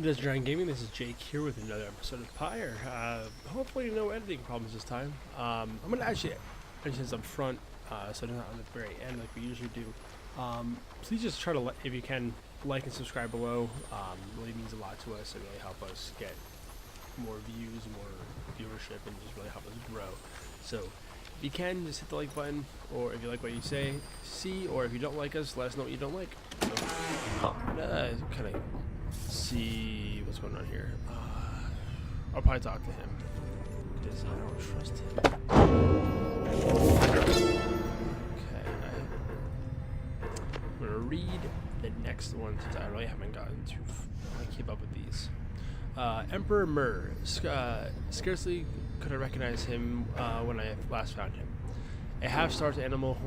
Welcome to Desert Giant Gaming. This is Jake here with another episode of Pyre. Hopefully no editing problems this time. I'm going to actually mention this up front, so not on the very end like we usually do. Please just try to, if you can, like and subscribe below. Really means a lot to us. It really helps us get more views, more viewership, and just really help us grow. So if you can, just hit the like button, or if you like what you see, or if you don't like us, let us know what you don't like. So, kind of see what's going on here. I'll probably talk to him because I don't trust him. Okay, I'm gonna read the next one since I really haven't gotten to keep up with these. Emperor Myrrh. Scarcely could I recognize him when I last found him. A half-starved animal,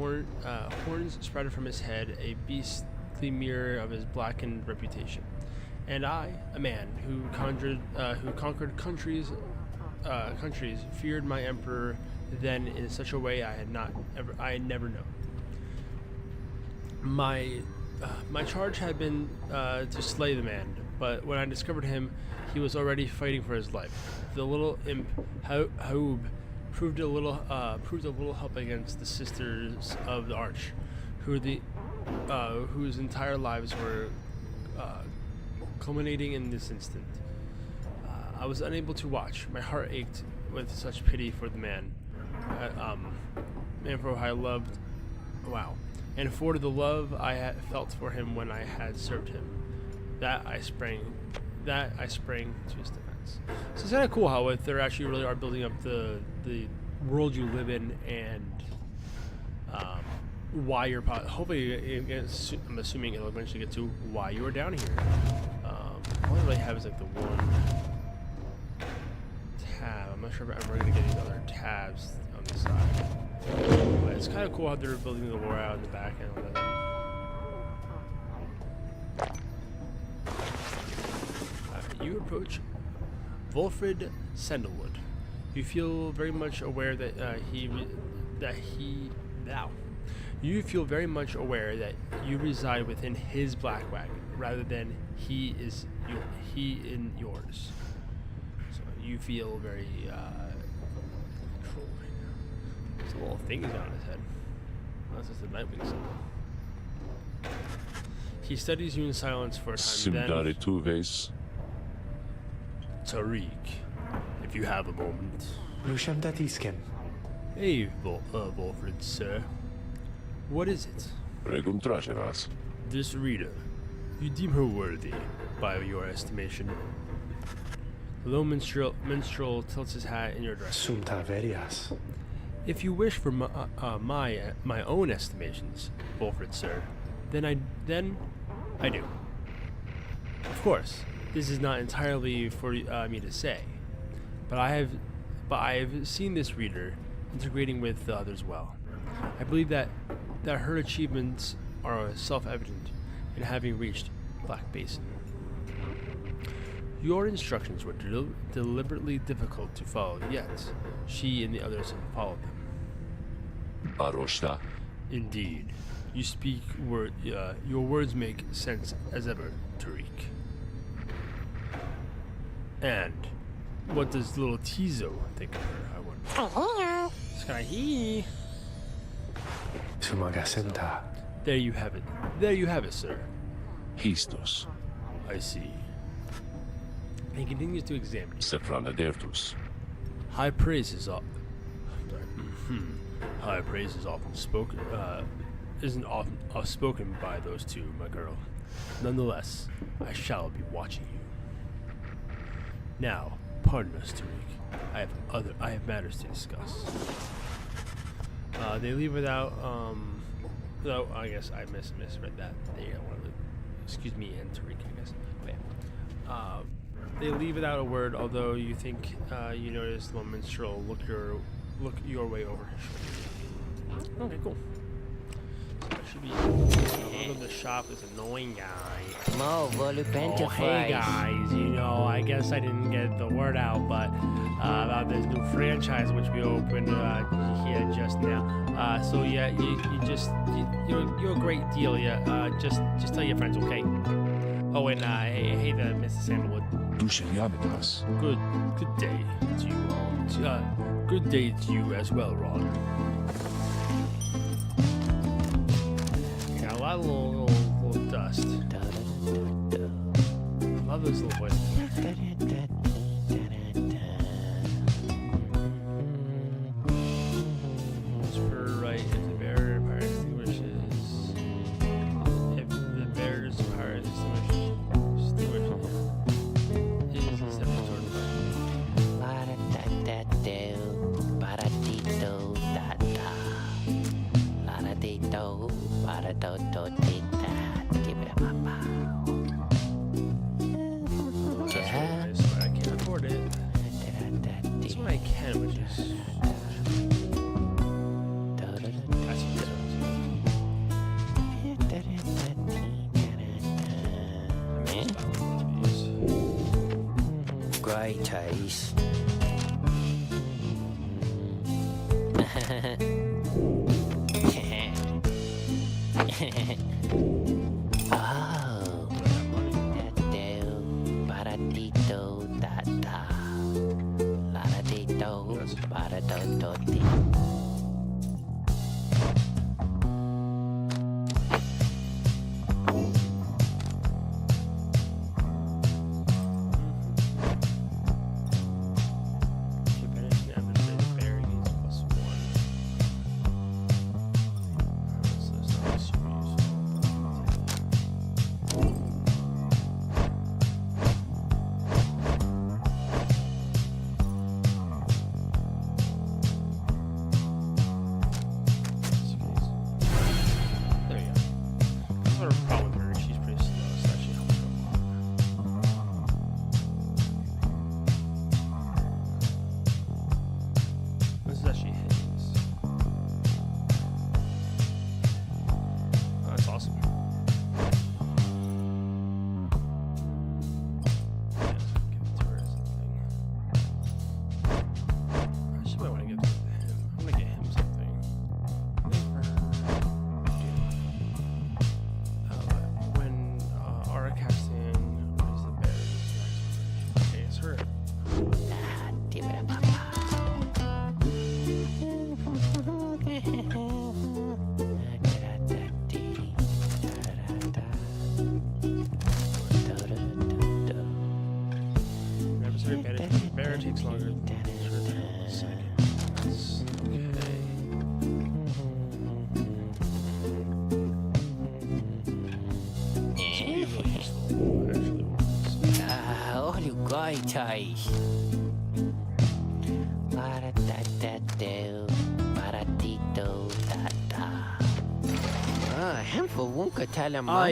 horns sprouted from his head, a beastly mirror of his blackened reputation. And I, a man who conquered countries, feared my emperor then in such a way I had never known. My charge had been to slay the man, but when I discovered him, he was already fighting for his life. The little imp Haub proved a little help against the sisters of the Arch, whose entire lives were culminating in this instant. I was unable to watch. My heart ached with such pity for the man. Man for whom I loved. Wow. And for the love I had felt for him when I had served him. That I sprang to his defense. So it's kind of cool how they actually really are building up the world you live in and why you're hopefully I'm assuming it'll eventually get to why you are down here. All I really have is like the one tab. I'm not sure if I'm ever going to get these other tabs on the side. But it's kind of cool how they're building the lore out in the back end. You approach Wolfred Sandalwood. You feel very much aware that You feel very much aware that you reside within his black wagon, rather than he in yours. So you feel very controlled right now. There's a little thing on his head. That's just a Nightwing symbol. He studies you in silence for a time. Then Tariq, if you have a moment. Hey, Wolfred, sir. What is it? This reader. You deem her worthy, by your estimation. The low minstrel tilts his hat in your direction. If you wish for my own estimations, Wolfred, sir, then I do. Of course, this is not entirely for me to say, but I have seen this reader integrating with the others well. I believe that her achievements are self-evident in having reached Black Basin. Your instructions were deliberately difficult to follow, yet she and the others have followed them. Indeed. You speak your words make sense as ever, Tariq. And what does little Tizo think of her, I wonder? Sky. There you have it. There you have it, sir. Histos. I see. He continues to examine you. Sefranadertus. High praise is often spoken. Isn't often spoken by those two, my girl. Nonetheless, I shall be watching you. Now, pardon us, Tariq. I have matters to discuss. They leave without I guess I misread that. Excuse me, and Tariq, I guess. Oh, yeah. They leave without a word, although you think you notice the minstrel look your way over his shoulder. Okay, cool. So that should be out of the shop is annoying guy. Oh, hey guys, I guess I didn't get the word out, but about this new franchise which we opened here just now. So yeah, you're a great deal. Yeah, just tell your friends, okay? Oh, and hey, Mr. Sandalwood. Dusheliamitas. Good day to you all. Good day to you as well, Ron. Got a lot of little dust. I love those little voices. Right, if the bearer of Pyre extinguishes, if the bearer's Pyre extinguishes, it is a separate sort of I can't afford it. That's when I can, which is... Great taste. Oh, paratito tata, laratito paratoti. Pyre takes longer than a second. Okay. It's really useful, actually. Oh, you guys.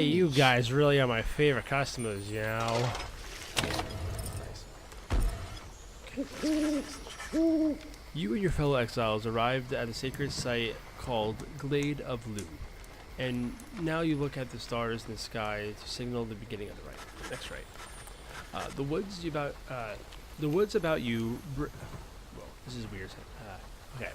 You guys really are my favorite customers, you know. You and your fellow exiles arrived at a sacred site called Glade of Lu, and now you look at the stars in the sky to signal the beginning of the next rite. The woods about you. Well, this is weird. Okay.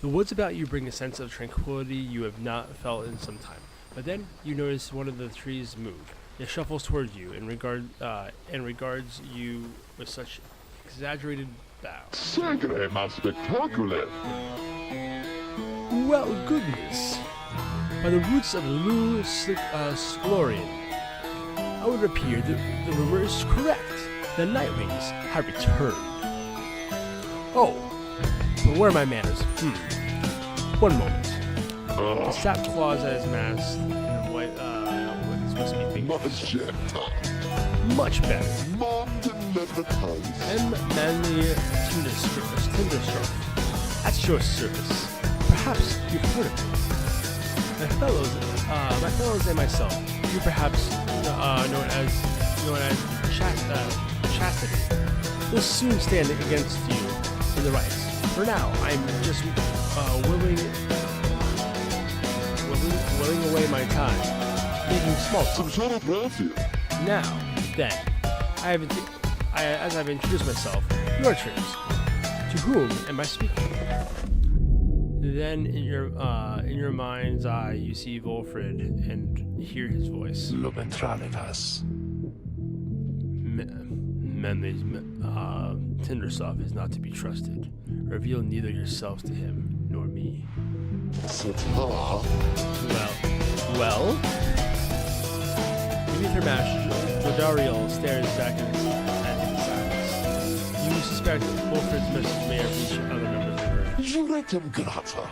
The woods about you bring a sense of tranquility you have not felt in some time. But then you notice one of the trees move. It shuffles towards you and regards you with such exaggerated bow. Sacre mas spectacular! Well, goodness. By the roots of the Lu Sclorian, I would appear that the rumor is correct. The Nightwings have returned. Oh, but where are my manners? One moment. The sap claws at his mask and what his wispy fingers. Much better. And manly tender stroke. At your service. Perhaps you've heard of me. My fellows and myself, you perhaps known as Chastity, will soon stand against you in the rites. For now, I'm just willing away my time, making small talk. Now, then, as I've introduced myself, your turns. To whom am I speaking? Then, in your mind's eye, you see Wolfred and hear his voice. Lo ventralitas. manly Tindersoft is not to be trusted. Reveal neither yourselves to him nor me. Well? Beneath her mask, Jodariel stares back at him in silence. You suspect that Wolfred's message may have reached other members of her. Juretem grata.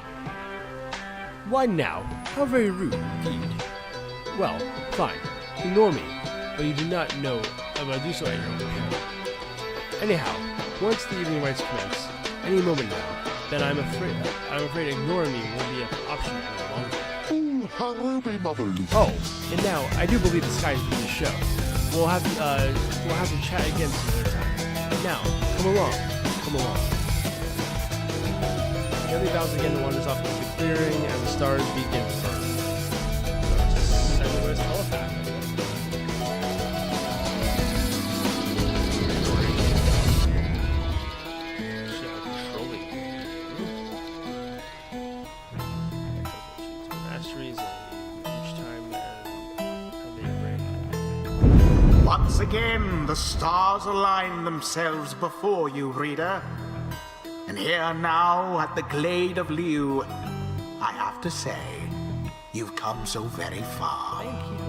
Why now? How very rude indeed. Well, fine. Ignore me, but you do not know if I do so at your own peril. Anyhow, once the evening rites commence, any moment now, then I'm afraid ignoring me will be an option any longer. Harubi Mother Lucy. Oh, and now I do believe the sky is being the show. We'll have to chat again some other time. Now, come along. Gently bounce again to wanders off into the clearing and the stars begin to burn. Everywhere's telepathic. Once again, the stars align themselves before you, reader. And here now, at the Glade of Liu, I have to say, you've come so very far. Thank you.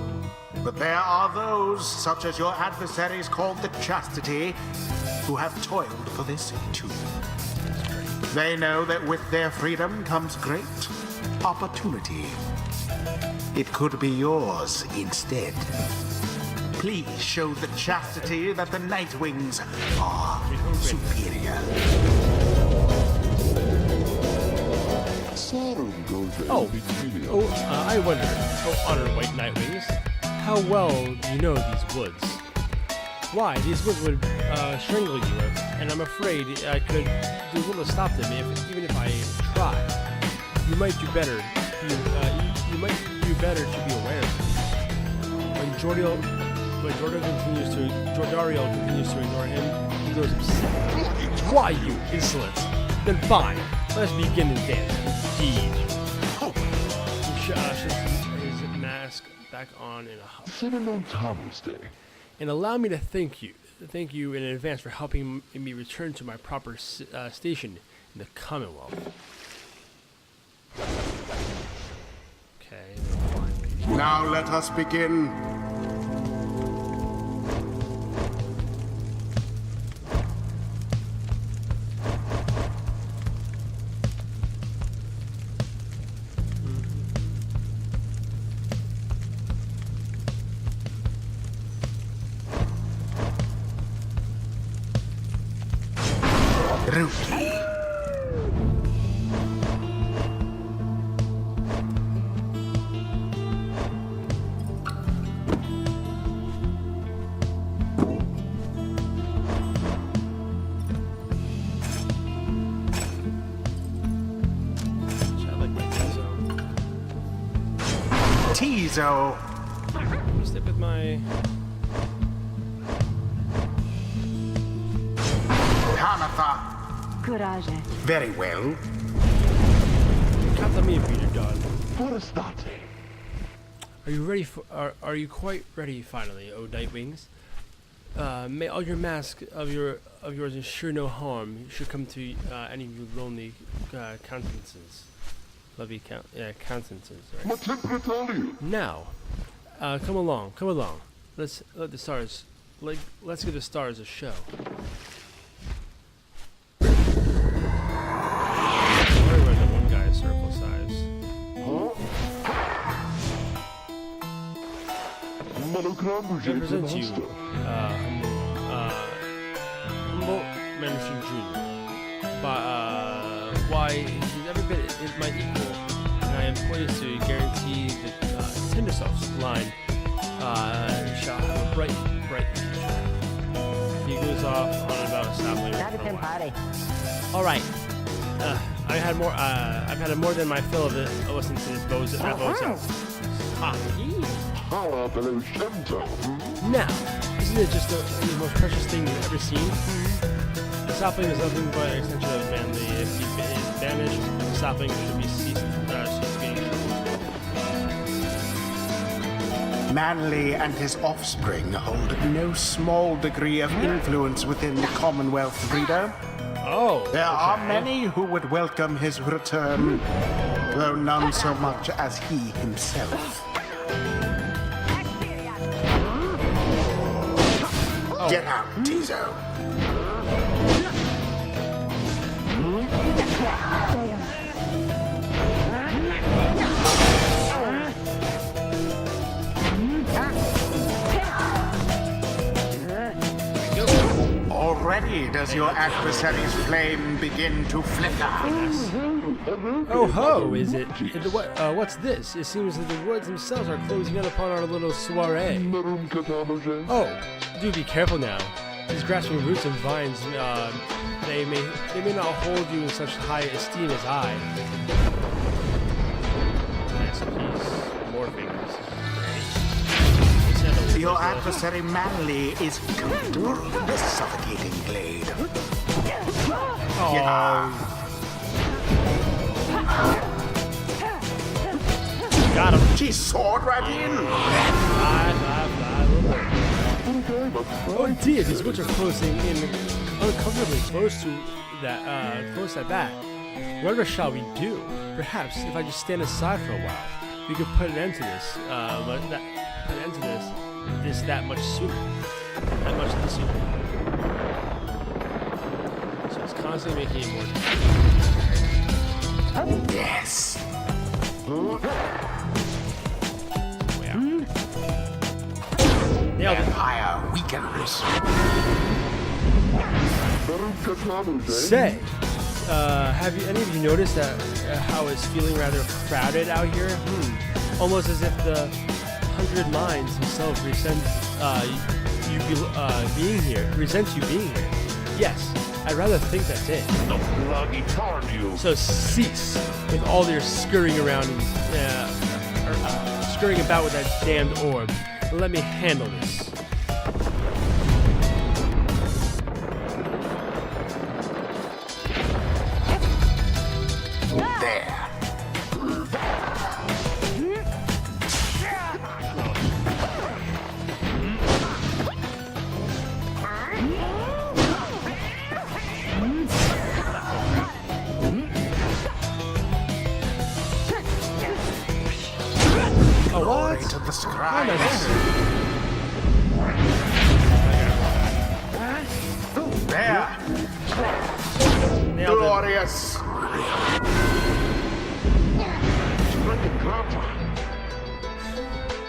But there are those, such as your adversaries called the Chastity, who have toiled for this too. They know that with their freedom comes great opportunity. It could be yours instead. Please show the Chastity that the Nightwings are superior. I wonder, honored white Nightwings, how well you know these woods. Why, these woods would strangle you, and I'm afraid I could do little to stop them even if I tried. You might do better. You might do better to be aware of it. When Jodariel continues to ignore him, he grows upset. Why, you insolent? Then fine, let us begin the dance. Indeed. He shifts his mask back on in a huff. And allow me to thank you in advance for helping me return to my proper station in the Commonwealth. Okay. Now let us begin. Rookie. Tizo. Stick with my Hanatha. Courage. Very well. Can't let me read it, Don. Forestati. Are you ready for? Are you quite ready finally, O Nightwings? May all your masks of yours ensure no harm should come to any of you lonely countenances. Lovely countenances. Right? Now, come along. Let's let the stars. Let's give the stars a show. Circle size. Represents you, humble Mansion Jr. Why he's every bit my equal, and I am poised to guarantee that Tindersoft's line shall have a bright future. He goes off on about a sapling for a while. All right. I've had more than my fill of it. Listening to this bozo. Now, isn't it just the most precious thing you've ever seen? The sapling is nothing but an extension of manly. If he is banished, the sapling should be ceased being troubled. Manly and his offspring hold no small degree of influence within the Commonwealth, reader. Oh. There are many who would welcome his return, though none so much as he himself. Get out, Tizo. Already does your adversary's flame begin to flicker. Oh ho, is it? What's this? It seems that the woods themselves are closing in upon our little soiree. Oh, do be careful now. These grasping roots and vines, they may not hold you in such high esteem as I. Nice piece. More fingers. Great. Your adversary Manly is comfortable in this suffocating glade. Oh. Got him. She soared right in. Oh dear, these woods are closing in uncomfortably close to that, close at that. Whatever shall we do? Perhaps if I just stand aside for a while, we could put an end to this. That much sooner. That much sooner. So it's constantly making it more difficult. Yes. Way out. Nailed it. Empire weakens. Say, have any of you noticed that how it's feeling rather crowded out here? Almost as if the 100 minds themselves resent you being here. Resent you being here. Yes, I'd rather think that's it. So cease with all your scurrying around and scurrying about with that damned orb. Let me handle this. There. Oh, Glory what? to the scribes. There. Nailed it. Glorious.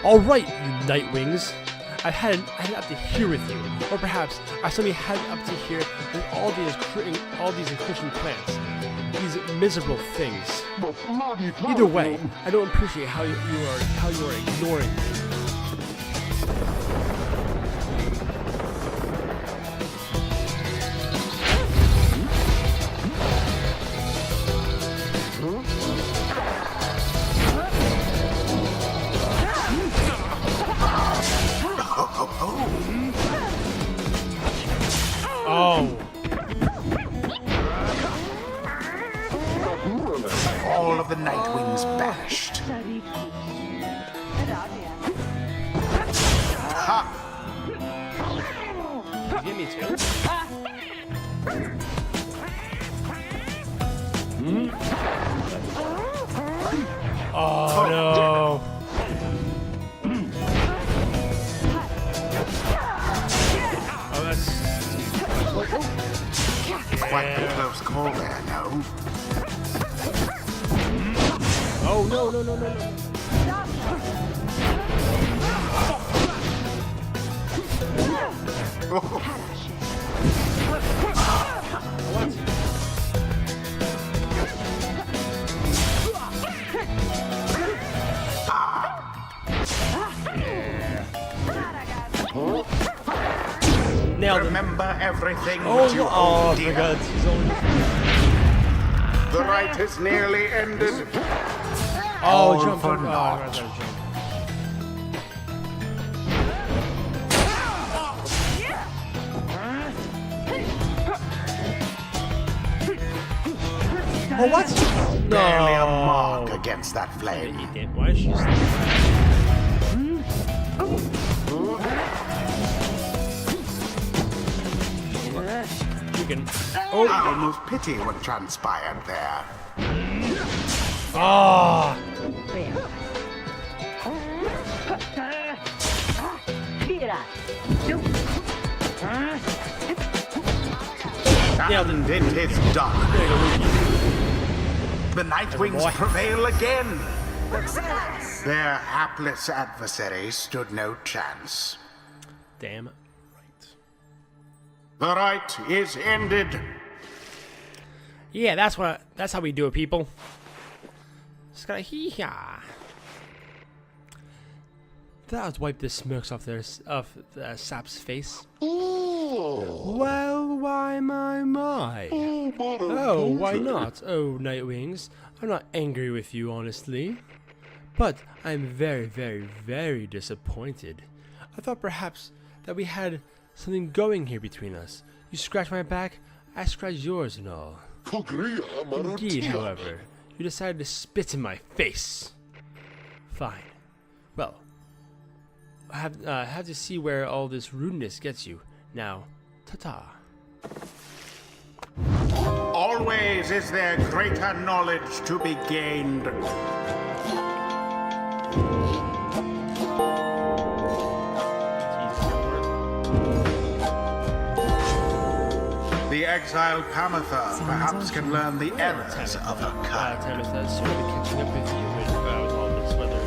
All right, you Nightwings. I had it up to here with you, or perhaps I suddenly had it up to here with all these encroaching plants, these miserable things. Either way, I don't appreciate how you are ignoring me. Oh. All of the Nightwings banished. Ha! You get me too? Oh no. Oh, that's Quite the close call there, no? oh no. Nailed it. Remember everything Oh, that you oh, hold for dear. God's sake, he's only. The rite is nearly ended. Oh, All jump for for naught. jump. Oh, what? Barely a No. mark against that flame. He did. Why is she still... freaking. Oh! I almost pity what transpired there. Ah! And it is done. The Nightwings prevail again. Their hapless adversary stood no chance. Damn right. The rite is ended. Yeah, that's how we do it, people. Just gotta hee-haw. Let's wipe the smirks off Sap's face. Well, why, my. Oh, why not? Oh, Nightwings. I'm not angry with you, honestly. But I'm very, very, very disappointed. I thought perhaps that we had something going here between us. You scratch my back, I scratch yours and all. Indeed, however, you decided to spit in my face. Fine. Well, I have to see where all this rudeness gets you. Now, ta-ta. Always is there greater knowledge to be gained. The exiled Kamatha perhaps can learn the errors of her kind. Tamitha, soon I'll be catching up with you with all this weather.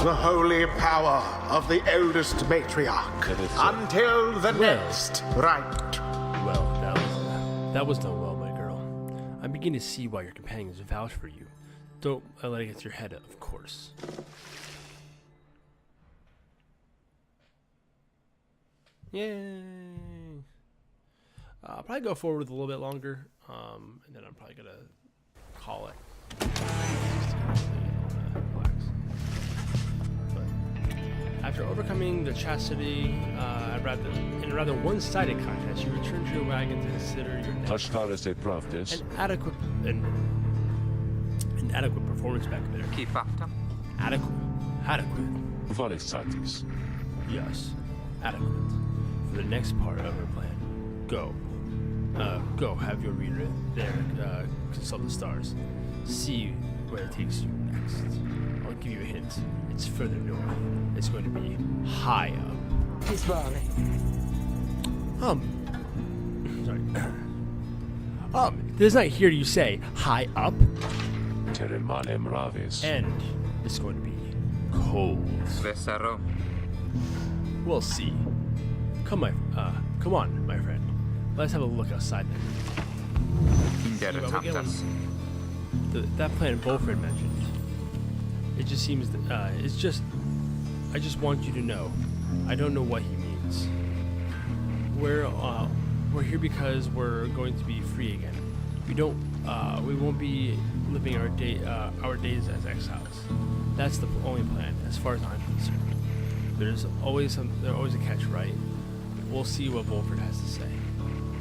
The holy power of the eldest matriarch until the next rite. Well, that was done well, my girl. I'm beginning to see why your companions vouch for you. Don't let it get to your head, of course. Yay! I'll probably go forward with a little bit longer, and then I'm probably gonna call it. After overcoming the chastity in a rather one-sided contest, you return to your wagon to consider your next an adequate performance back there. Keep after. Adequate. Yes, adequate. For the next part of our plan, go. Have your reader there consult the stars. See where it takes you next. I'll give you a hint. It's further north. It's going to be high up. Sorry. Does not hear you say high up? And it's going to be cold. Vesero. We'll see. Come on, my friend. Let's have a look outside then. That planet Volfred mentioned. It just seems that, I just want you to know. I don't know what he means. We're here because we're going to be free again. We won't be living our days as exiles. That's the only plan, as far as I'm concerned. There's always a catch, right? We'll see what Volfred has to say.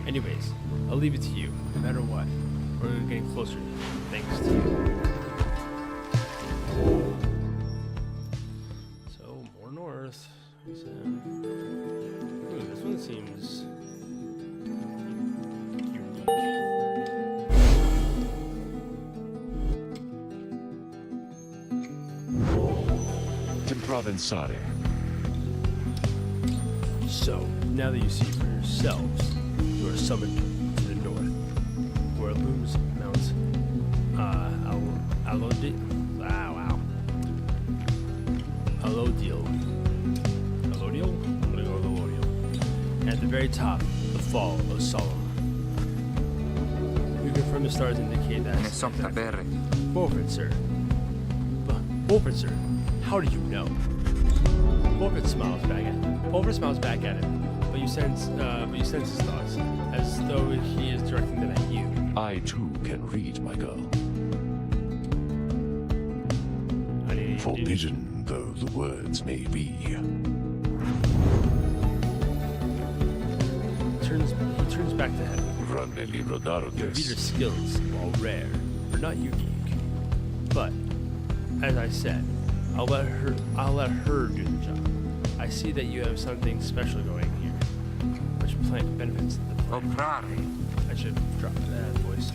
Anyways, I'll leave it to you. No matter what, we're getting closer, thanks to you. So, more north. This one seems unique. So, now that you see for yourselves, you are summoned to the north, where looms Mount Alodiel. At the very top, the fall of Solomon. We confirm the stars indicate that. Volfred, sir. Volfred, sir. How do you know? Volfred smiles back at him, but you sense his thoughts, as though he is directing them at you. I too can read, my girl. Forbidden though the words may be. He turns back to heaven. Grande libro Your d'artes. reader's skills, while rare, are not unique. But, as I said, I'll let her do the job. I see that you have something special going here, which plan benefits the plan. I should drop that voice.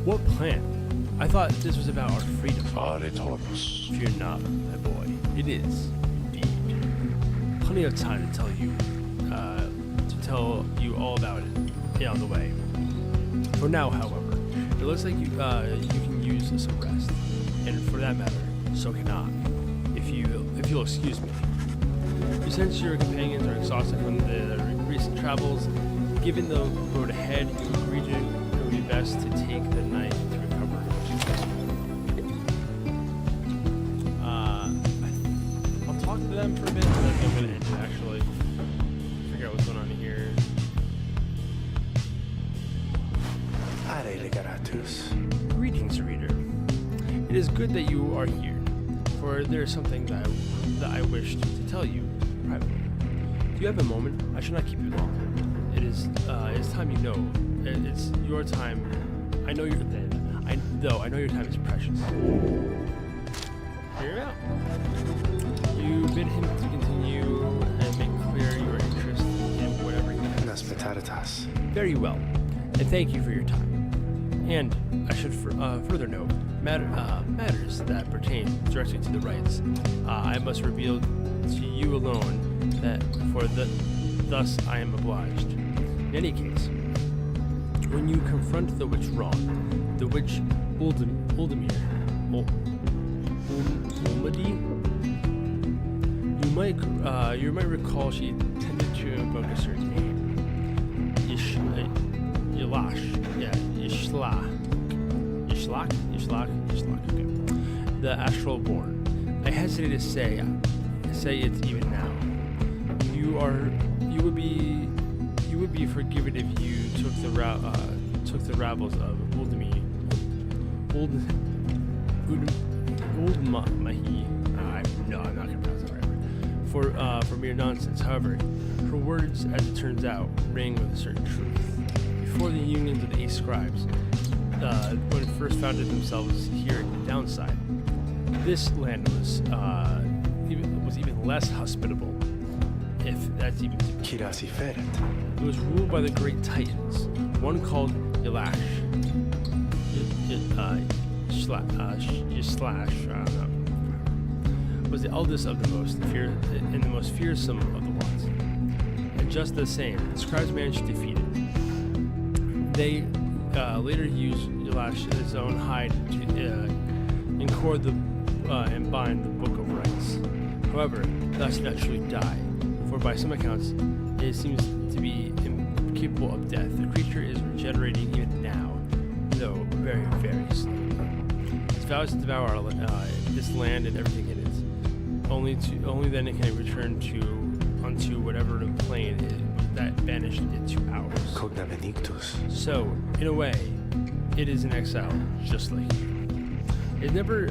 What plan? I thought this was about our freedom. Fare toros. Fear not, my boy. It is, indeed. Plenty of time to tell you all about it on the way. For now, however, it looks like you can use some rest, and for that matter, so can I. If you'll excuse me. Since your companions are exhausted from the recent travels, given the road ahead, you agreed it would be best to take the night to recover. I'll talk to them for a bit, and then I'm going to end it, actually. Figure out what's going on here. Greetings, reader. It is good that you are here, for there is something that I wished to tell you privately. Do you have a moment? I shall not keep you long. It's time you know. It's your time. I know your time is precious. Hear me out. You bid him to continue and make clear your interest in whatever he has. Very well, and thank you for your time. And I should further note, matters that pertain directly to the rites, I must reveal to you alone thus I am obliged. In any case, when you confront the witch wrong, the witch Uldamir, you might recall she tended to invoke a certain name, Yishlak, okay. The astral born. I hesitate to say it even now. You would be forgiven if you took the rabbles of Uldmahi. No, I'm not gonna pronounce it right. For mere nonsense. However, her words, as it turns out, ring with a certain truth. Before the unions of the 8 scribes, when first founded themselves here in the downside, this land was even less hospitable, if that's even to be. It was ruled by the great titans, one called was the eldest of the most and the most fearsome of the ones. And just the same, the scribes managed to defeat it. They later used Yelash's own hide to encode and bind the Book of Rites. However, thus not truly die, for by some accounts, it seems to be incapable of death. The creature is regenerating even now, though very, very slowly. It vows to devour this land and everything in it. Only then it can return unto whatever plane that banished it to ours. So, in a way, it is in exile, just like you. It never,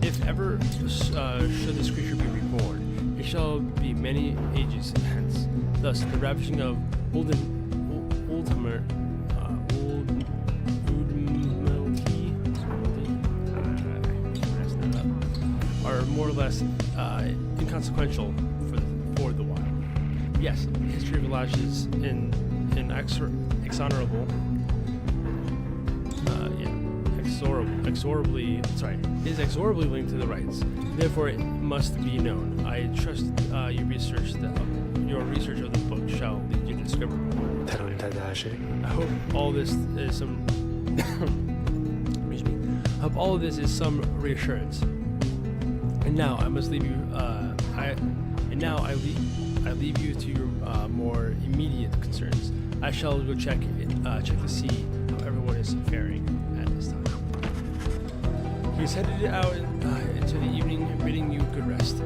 if ever should this creature be reborn, it shall be many ages hence. Thus, the ravishing of are more or less inconsequential for the while. Yes, the history of Village is exorably linked to the rites. Therefore, it must be known. I trust your research of the book shall lead you to discover more. I hope all this is some. Excuse me. I hope all of this is some reassurance. And now I must leave you. I leave you to your more immediate concerns. I shall go check to see how everyone is faring at this time. He's headed out into the evening, bidding you good rest.